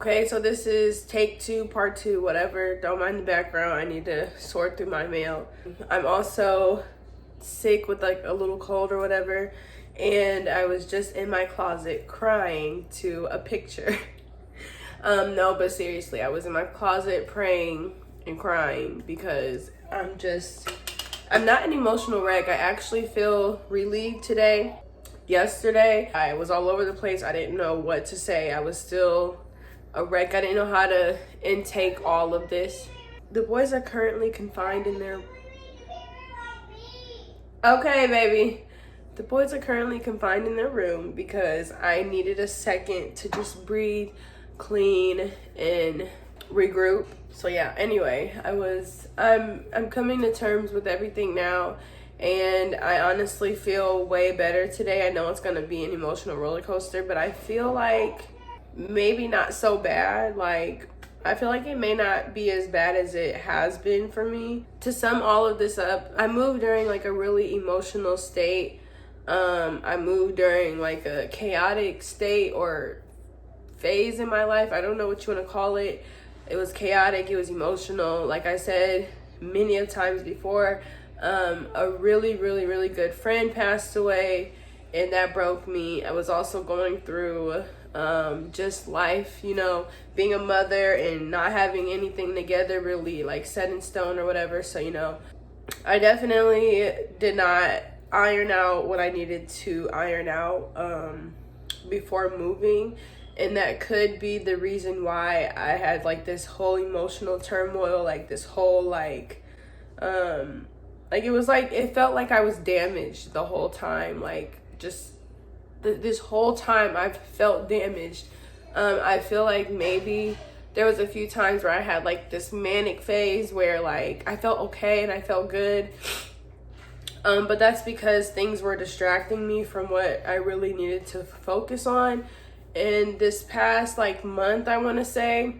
Okay, so this is take 2, part 2, whatever. Don't mind the background. I need to sort through my mail. I'm also sick with like a little cold or whatever. And I was just in my closet crying to a picture. No, but seriously, I was in my closet praying and crying because I'm not an emotional wreck. I actually feel relieved today. Yesterday, I was all over the place. I didn't know what to say. I was still a wreck. I didn't know how to intake all of this. The boys are currently confined in their... Okay, baby. The boys are currently confined in their room because I needed a second to just breathe, clean, and regroup. So yeah, anyway, I'm coming to terms with everything now, and I honestly feel way better today. I know it's gonna be an emotional roller coaster, but I feel like maybe not so bad. Like, I feel like it may not be as bad as it has been for me. To sum all of this up, I moved during like a really emotional state. I moved during like a chaotic state or phase in my life. I don't know what you want to call it. It was chaotic, it was emotional. Like I said many of times before, a really, really, really good friend passed away, and that broke me. I was also going through just life, you know, being a mother and not having anything together really like set in stone or whatever. So, you know, I definitely did not iron out what I needed to iron out before moving. And that could be the reason why I had like this whole emotional turmoil, like this whole like it was like, it felt like I was damaged the whole time. Like just this whole time I've felt damaged. I feel like maybe there was a few times where I had like this manic phase where like I felt okay and I felt good. But that's because things were distracting me from what I really needed to focus on. And this past like month, I want to say,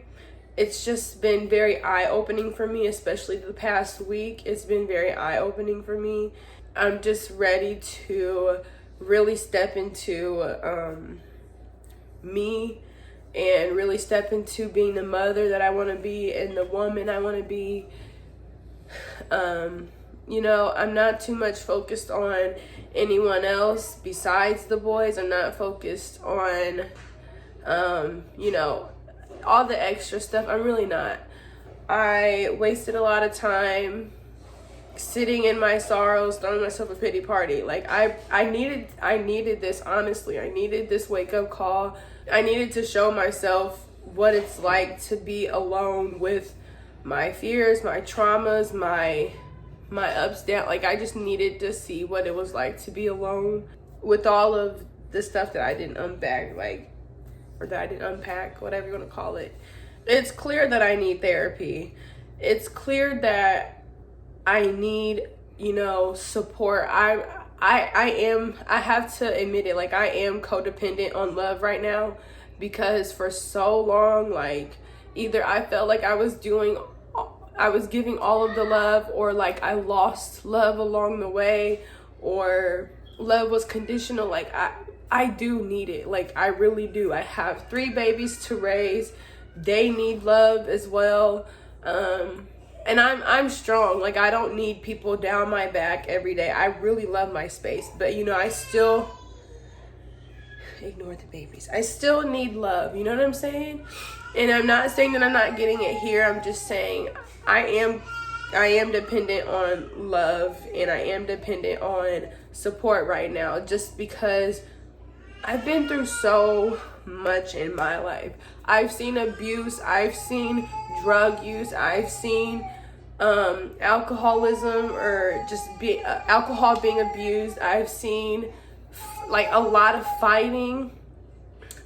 it's just been very eye-opening for me, especially the past week. It's been very eye-opening for me. I'm just ready to really step into me and really step into being the mother that I want to be and the woman I want to be. You know, I'm not too much focused on anyone else besides the boys. I'm not focused on, you know, all the extra stuff. I'm really not. I wasted a lot of time sitting in my sorrows, throwing myself a pity party. Like I needed this, honestly. I needed this wake-up call. I needed to show myself what it's like to be alone with my fears, my traumas, my ups, down. Like I just needed to see what it was like to be alone with all of the stuff that I didn't unpack, whatever you want to call it. It's clear that I need therapy. It's clear that I need, you know, support. I have to admit it, like I am codependent on love right now, because for so long, like either I felt like I was giving all of the love, or like I lost love along the way, or love was conditional. Like I do need it. Like I really do. I have 3 babies to raise. They need love as well. And I'm strong. Like I don't need people down my back every day. I really love my space, but you know, I still ignore the babies. I still need love. You know what I'm saying? And I'm not saying that I'm not getting it here. I'm just saying I am dependent on love, and I am dependent on support right now, just because I've been through so much in my life. I've seen abuse, I've seen drug use, I've seen alcoholism, or just alcohol being abused. I've seen like a lot of fighting.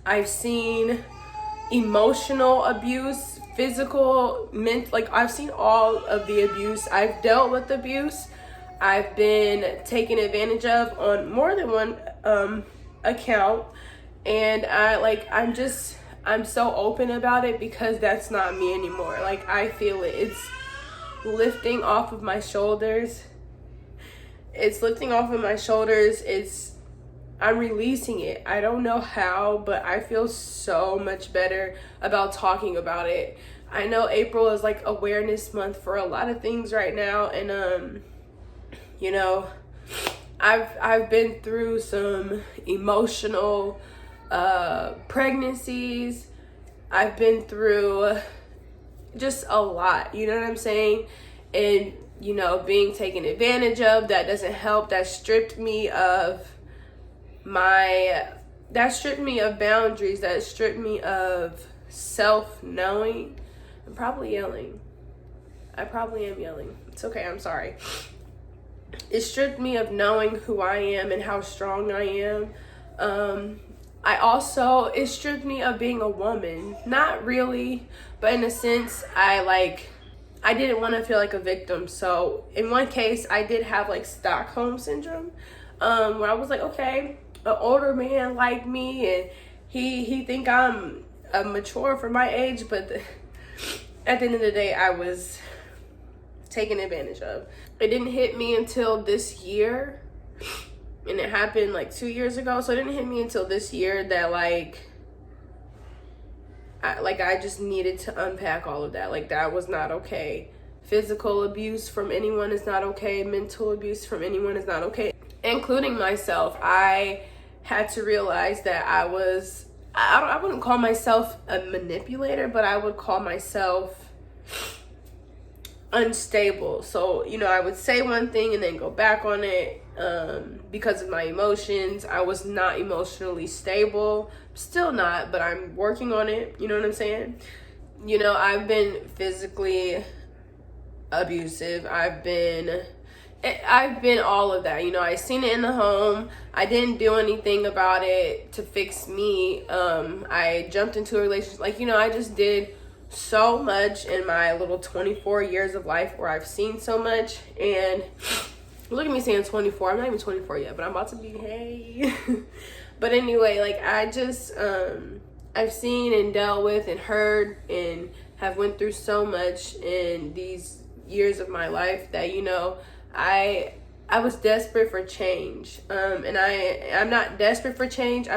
I've seen emotional abuse, physical, mental. Like I've seen all of the abuse. I've dealt with abuse. I've been taken advantage of on more than one account, and I'm so open about it because that's not me anymore. Like I feel it. It's lifting off of my shoulders. It's I'm releasing it. I don't know how, but I feel so much better about talking about it. I know April is like awareness month for a lot of things right now, and you know, I've been through some emotional pregnancies. I've been through just a lot, you know what I'm saying? And you know, being taken advantage of, that doesn't help. That stripped me of boundaries, that stripped me of self-knowing. I'm probably yelling. I probably am yelling. It's okay, I'm sorry. It stripped me of knowing who I am and how strong I am. It stripped me of being a woman. Not really, but in a sense, I didn't want to feel like a victim. So in one case, I did have like Stockholm syndrome, where I was like, okay, an older man like me, and he think I'm mature for my age, but at the end of the day, I was taken advantage of. It didn't hit me until this year, and it happened like 2 years ago. So it didn't hit me until this year that I just needed to unpack all of that. Like, that was not okay. Physical abuse from anyone is not okay. Mental abuse from anyone is not okay, including myself. I had to realize that I wouldn't call myself a manipulator, but I would call myself unstable. So, you know, I would say one thing and then go back on it because of my emotions. I was not emotionally stable. Still not, but I'm working on it. You know what I'm saying? You know, I've been physically abusive. I've been all of that. You know, I seen it in the home. I didn't do anything about it to fix me. I jumped into a relationship. Like, you know, I just did so much in my little 24 years of life where I've seen so much. And look at me saying 24. I'm not even 24 yet, but I'm about to be, hey. But anyway, like, I just, I've seen and dealt with and heard and have went through so much in these years of my life that, you know, I was desperate for change. And I'm not desperate for change.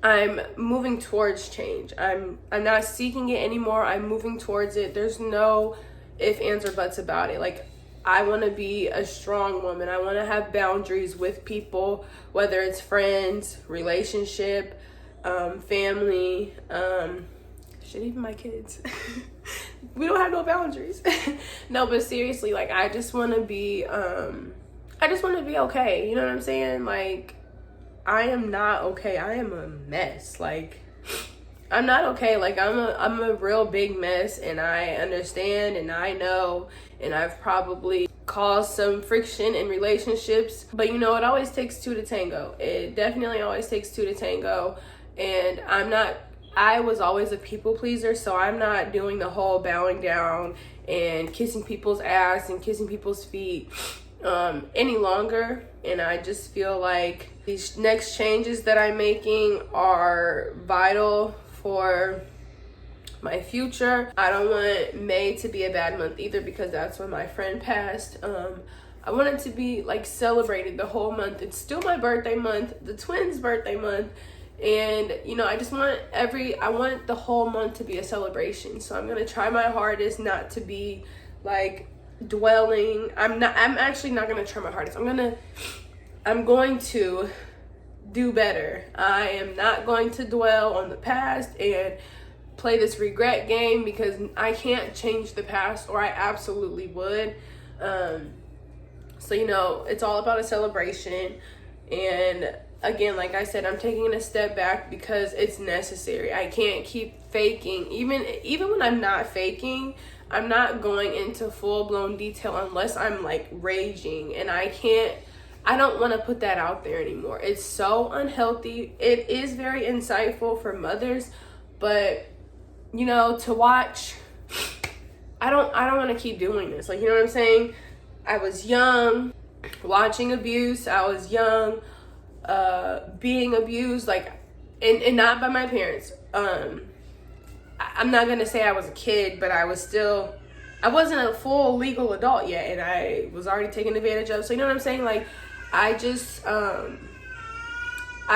I'm moving towards change. I'm not seeking it anymore. I'm moving towards it. There's no ifs, ands, or buts about it. Like, I want to be a strong woman. I want to have boundaries with people, whether it's friends, relationship, family, even my kids. We don't have no boundaries. No, but seriously, like, I just want to be okay. You know what I'm saying? Like, I am not okay. I am a mess. Like, I'm not okay. Like, I'm a real big mess, and I understand, and I know, and I've probably caused some friction in relationships, but you know, it always takes two to tango. It definitely always takes two to tango. And I was always a people pleaser, so I'm not doing the whole bowing down and kissing people's ass and kissing people's feet any longer. And I just feel like these next changes that I'm making are vital for my future. I don't want May to be a bad month either, because that's when my friend passed. I want it to be like celebrated the whole month. It's still my birthday month, the twins' birthday month. And, you know, I want the whole month to be a celebration. So I'm going to try my hardest not to be like dwelling. I'm actually not going to try my hardest. I'm going to do better. I am not going to dwell on the past and play this regret game, because I can't change the past, or I absolutely would. So, you know, it's all about a celebration. And again, like I said, I'm taking a step back because it's necessary. I can't keep faking. Even when I'm not faking, I'm not going into full-blown detail unless I'm like raging, and I don't want to put that out there anymore. It's so unhealthy. It is very insightful for mothers, but you know, to watch, I don't want to keep doing this. Like, you know what I'm saying? I was young watching abuse. I was young being abused, like, and not by my parents. I'm not gonna say I was a kid, but I wasn't a full legal adult yet, and I was already taken advantage of. So you know what I'm saying? Like, I just I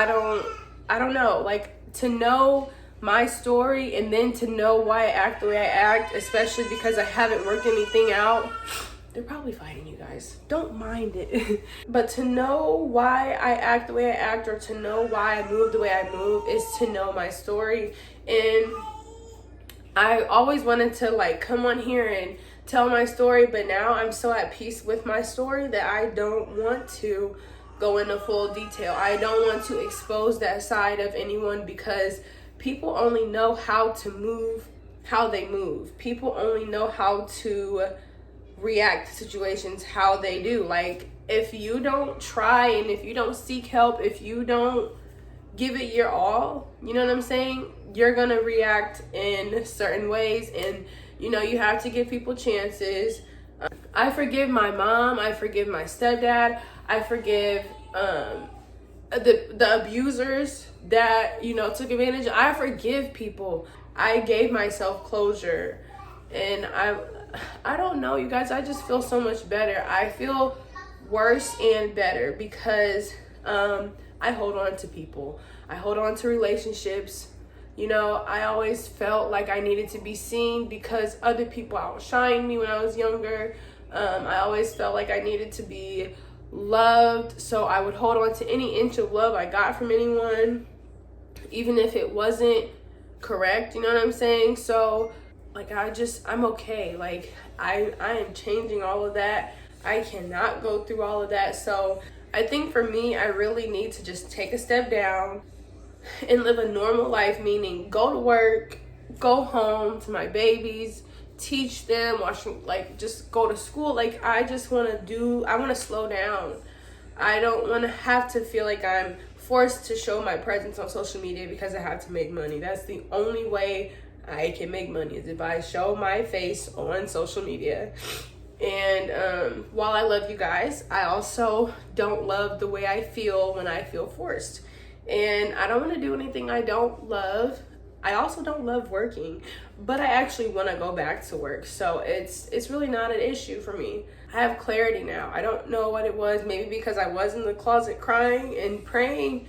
don't know, like, to know my story and then to know why I act the way I act, especially because I haven't worked anything out. They're probably fighting, you guys. Don't mind it. But to know why I act the way I act, or to know why I move the way I move, is to know my story. And I always wanted to like come on here and tell my story, but now I'm so at peace with my story that I don't want to go into full detail. I don't want to expose that side of anyone, because people only know how to move, how they move. People only know how to react to situations how they do. Like, if you don't try and if you don't seek help, if you don't give it your all, you know what I'm saying, you're gonna react in certain ways. And you know, you have to give people chances. I forgive my mom, I forgive my stepdad, I forgive the abusers that, you know, took advantage. I forgive people. I gave myself closure. And I don't know, you guys, I just feel so much better. I feel worse and better because I hold on to people. I hold on to relationships. You know, I always felt like I needed to be seen because other people outshined me when I was younger. I always felt like I needed to be loved, so I would hold on to any inch of love I got from anyone, even if it wasn't correct, you know what I'm saying? So like, I'm okay. Like, I am changing all of that. I cannot go through all of that. So I think for me, I really need to just take a step down and live a normal life, meaning go to work, go home to my babies, teach them, like, just go to school. Like, I want to slow down. I don't want to have to feel like I'm forced to show my presence on social media because I have to make money. That's the only way I can make money, is if I show my face on social media. And while I love you guys, I also don't love the way I feel when I feel forced. And I don't want to do anything I don't love. I also don't love working, but I actually want to go back to work. So it's really not an issue for me. I have clarity now. I don't know what it was. Maybe because I was in the closet crying and praying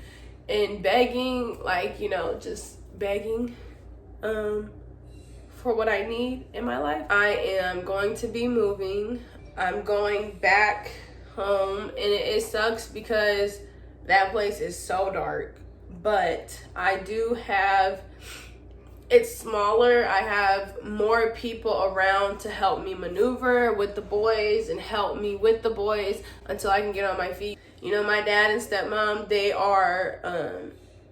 and begging, like, you know, just begging for what I need in my life. I am going to be moving. I'm going back home, and it sucks because that place is so dark, but I do have, it's smaller. I have more people around to help me maneuver with the boys and help me with the boys until I can get on my feet. You know, my dad and stepmom, they are,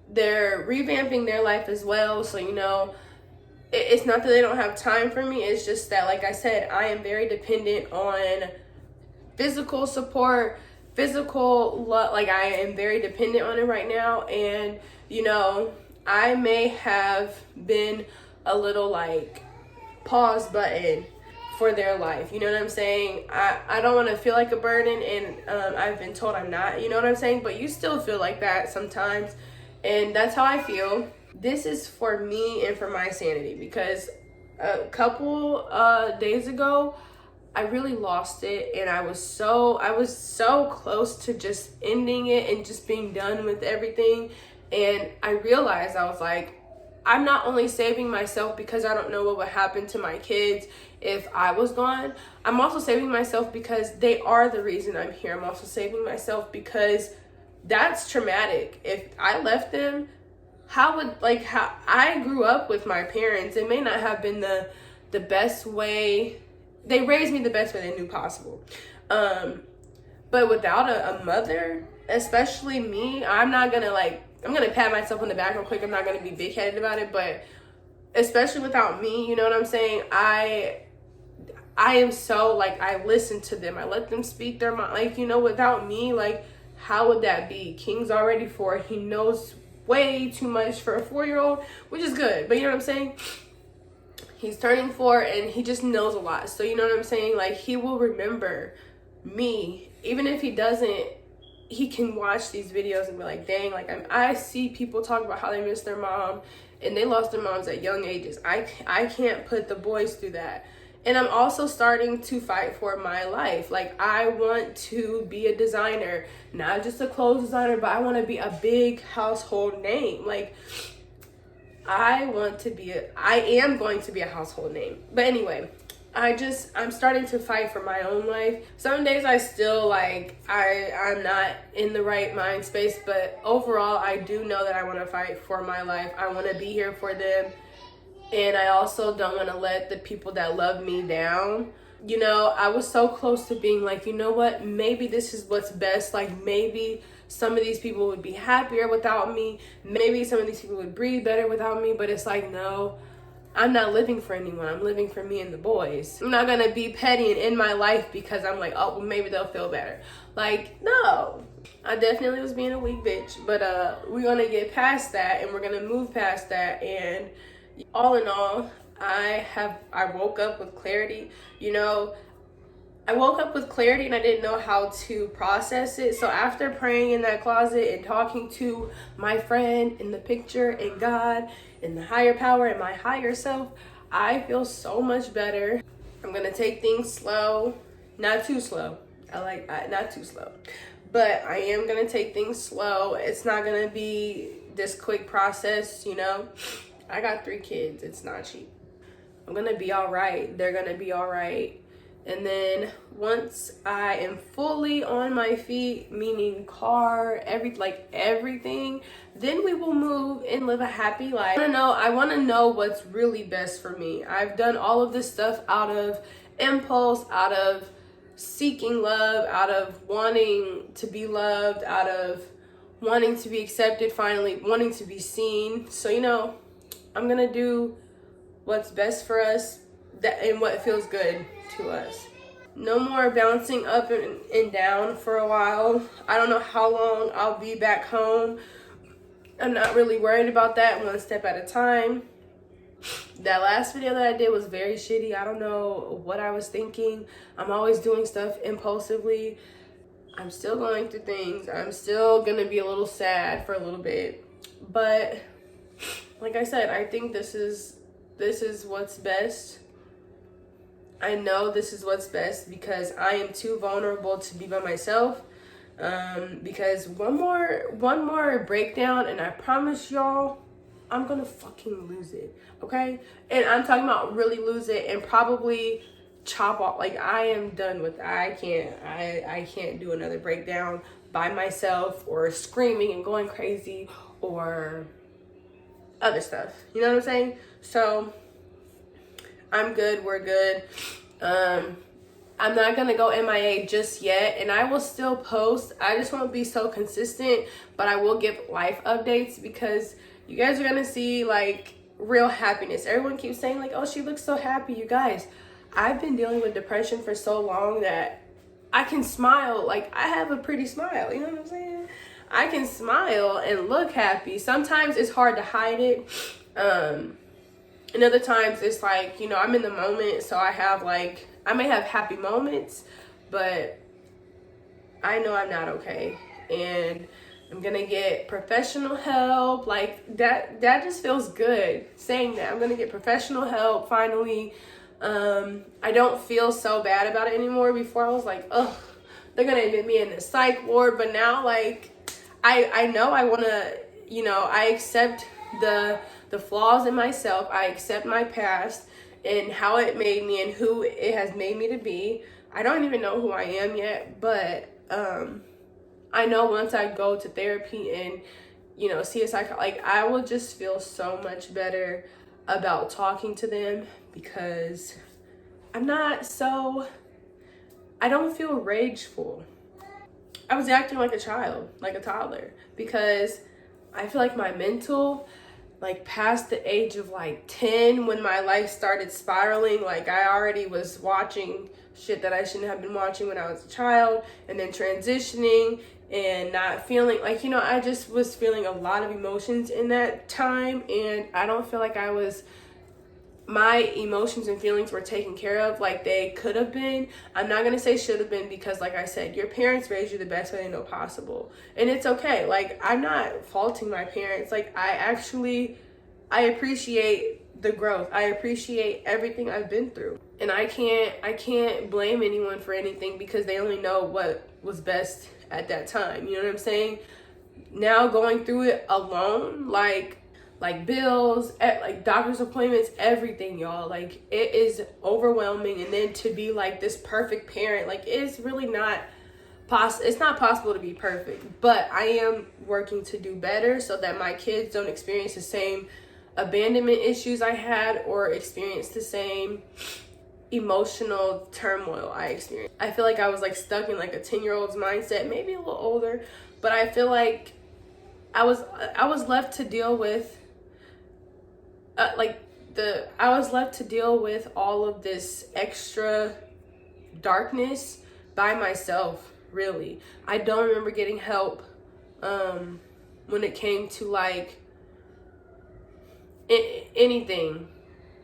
they're revamping their life as well. So, you know, it's not that they don't have time for me. It's just that, like I said, I am very dependent on physical support, physical love. Like, I am very dependent on it right now. And, you know, I may have been a little, like, pause button for their life. You know what I'm saying? I don't want to feel like a burden, and I've been told I'm not, you know what I'm saying? But you still feel like that sometimes, and that's how I feel. This is for me and for my sanity, because a couple days ago, I really lost it, and I was so close to just ending it and just being done with everything. And I realized, I was like, I'm not only saving myself because I don't know what would happen to my kids if I was gone. I'm also saving myself because they are the reason I'm here. I'm also saving myself because that's traumatic. If I left them, how I grew up with my parents. It may not have been the best way. They raised me the best way they knew possible. But without a mother, especially me, I'm gonna pat myself on the back real quick. I'm not gonna be big-headed about it, but especially without me, you know what I'm saying? I am so, like, I listen to them. I let them speak their mind. Like, you know, without me, like, how would that be? King's already 4. He knows way too much for a 4-year-old, which is good. But you know what I'm saying? He's turning 4 and he just knows a lot. So you know what I'm saying? Like, he will remember me. Even if he doesn't, he can watch these videos and be like, dang, like, I see people talk about how they miss their mom and they lost their moms at young ages. I can't put the boys through that. And I'm also starting to fight for my life. Like, I want to be a designer, not just a clothes designer, but I want to be a big household name. Like, I am going to be a household name. But anyway, I'm starting to fight for my own life. Some days I still like, I'm not in the right mind space, but overall I do know that I want to fight for my life. I want to be here for them. And I also don't want to let the people that love me down. You know, I was so close to being like, you know what, maybe this is what's best. Like, maybe some of these people would be happier without me. Maybe some of these people would breathe better without me. But it's like, no, I'm not living for anyone. I'm living for me and the boys. I'm not going to be petty and end my life because I'm like, oh, well, maybe they'll feel better. Like, no. I definitely was being a weak bitch. But we're going to get past that, and we're going to move past that. And all in all, I woke up with clarity. You know, I woke up with clarity and I didn't know how to process it. So after praying in that closet and talking to my friend in the picture and God and the higher power and my higher self, I feel so much better. I'm gonna take things slow, not too slow. Not too slow, but I am gonna take things slow. It's not gonna be this quick process, you know. I got 3 kids. It's not cheap. I'm gonna be all right. They're gonna be all right. And then once I am fully on my feet, meaning car, everything, then we will move and live a happy life. I want to know what's really best for me. I've done all of this stuff out of impulse, out of seeking love, out of wanting to be loved, out of wanting to be accepted, finally wanting to be seen. So, you know, I'm going to do what's best for us and what feels good to us. No more bouncing up and down for a while. I don't know how long I'll be back home. I'm not really worried about that, one step at a time. That last video that I did was very shitty. I don't know what I was thinking. I'm always doing stuff impulsively. I'm still going through things. I'm still gonna be a little sad for a little bit. But like I said, I think this is what's best. I know this is what's best because I am too vulnerable to be by myself. Because one more breakdown and I promise y'all, I'm gonna fucking lose it, okay? And I'm talking about really lose it and probably chop off. Like, I am done with that. I can't do another breakdown by myself or screaming and going crazy or other stuff. You know what I'm saying? So I'm good. We're good. I'm not gonna go MIA just yet, and I will still post. I just won't be so consistent, but I will give life updates because you guys are gonna see like real happiness. Everyone keeps saying like, oh, she looks so happy. You guys, I've been dealing with depression for so long that I can smile. Like, I have a pretty smile, you know what I'm saying? I can smile and look happy. Sometimes it's hard to hide it. And other times it's like, you know, I'm in the moment, so I may have happy moments, but I know I'm not okay. And I'm gonna get professional help. Like, that just feels good saying that. I'm gonna get professional help finally. I don't feel so bad about it anymore. Before I was like, ugh, they're gonna admit me in the psych ward, but now like I know I wanna, you know, I accept the flaws in myself. I accept my past and how it made me and who it has made me to be. I don't even know who I am yet, but I know once I go to therapy and, you know, see a psychologist, like, I will just feel so much better about talking to them because I don't feel rageful. I was acting like a child, like a toddler, because I feel like my mental, like past the age of like 10, when my life started spiraling, like I already was watching shit that I shouldn't have been watching when I was a child, and then transitioning and not feeling like, you know, I just was feeling a lot of emotions in that time, and I don't feel like my emotions and feelings were taken care of like they could have been. I'm not gonna say should have been because, like I said, your parents raised you the best way they know possible, and it's okay. Like, I'm not faulting my parents. Like, I appreciate the growth. I appreciate everything I've been through. And I can't blame anyone for anything because they only know what was best at that time. You know what I'm saying? Now going through it alone, like bills, like doctor's appointments, everything, y'all. Like, it is overwhelming. And then to be like this perfect parent, like, it's really not it's not possible to be perfect, but I am working to do better so that my kids don't experience the same abandonment issues I had or experience the same emotional turmoil I experienced. I feel like I was like stuck in like a 10-year-old's mindset, maybe a little older, but I feel like I was left to deal with I was left to deal with all of this extra darkness by myself. Really, I don't remember getting help when it came to like anything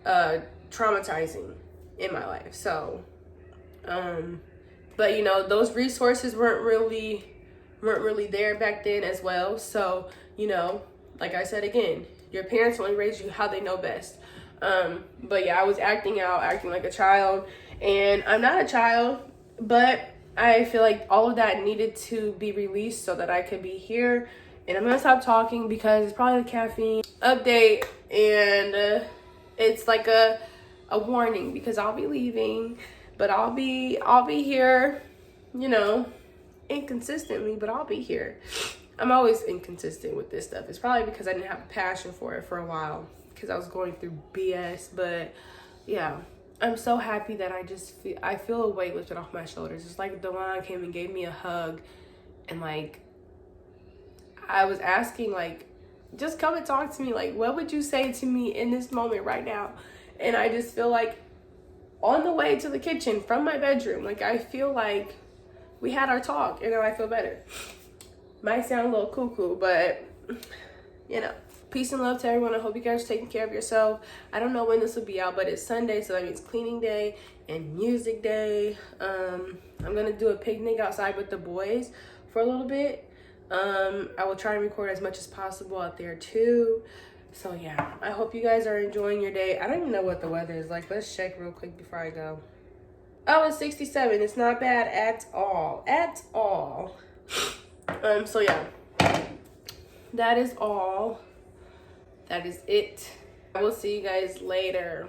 traumatizing in my life. So but you know, those resources weren't really there back then as well. So, you know, like I said again, your parents only raise you how they know best. But yeah, I was acting like a child, and I'm not a child, but I feel like all of that needed to be released so that I could be here. And I'm gonna stop talking because it's probably the caffeine update, and it's like a warning because I'll be leaving, but I'll be here, you know, inconsistently, but I'll be here. I'm always inconsistent with this stuff. It's probably because I didn't have a passion for it for a while because I was going through BS. But yeah, I'm so happy that I feel a weight lifted off my shoulders. It's like Dewan came and gave me a hug, and like I was asking, like, just come and talk to me. Like, what would you say to me in this moment right now? And I just feel like on the way to the kitchen from my bedroom, like, I feel like we had our talk, and now I feel better. Might sound a little cuckoo, but you know, peace and love to everyone. I hope you guys are taking care of yourself. I don't know when this will be out, but it's Sunday, so that means cleaning day and music day. I'm gonna do a picnic outside with the boys for a little bit. I will try and record as much as possible out there too. So yeah, I hope you guys are enjoying your day. I don't even know what the weather is like. Let's check real quick before I go. Oh, it's 67. It's not bad at all. So yeah, that is all. That is it. I will see you guys later.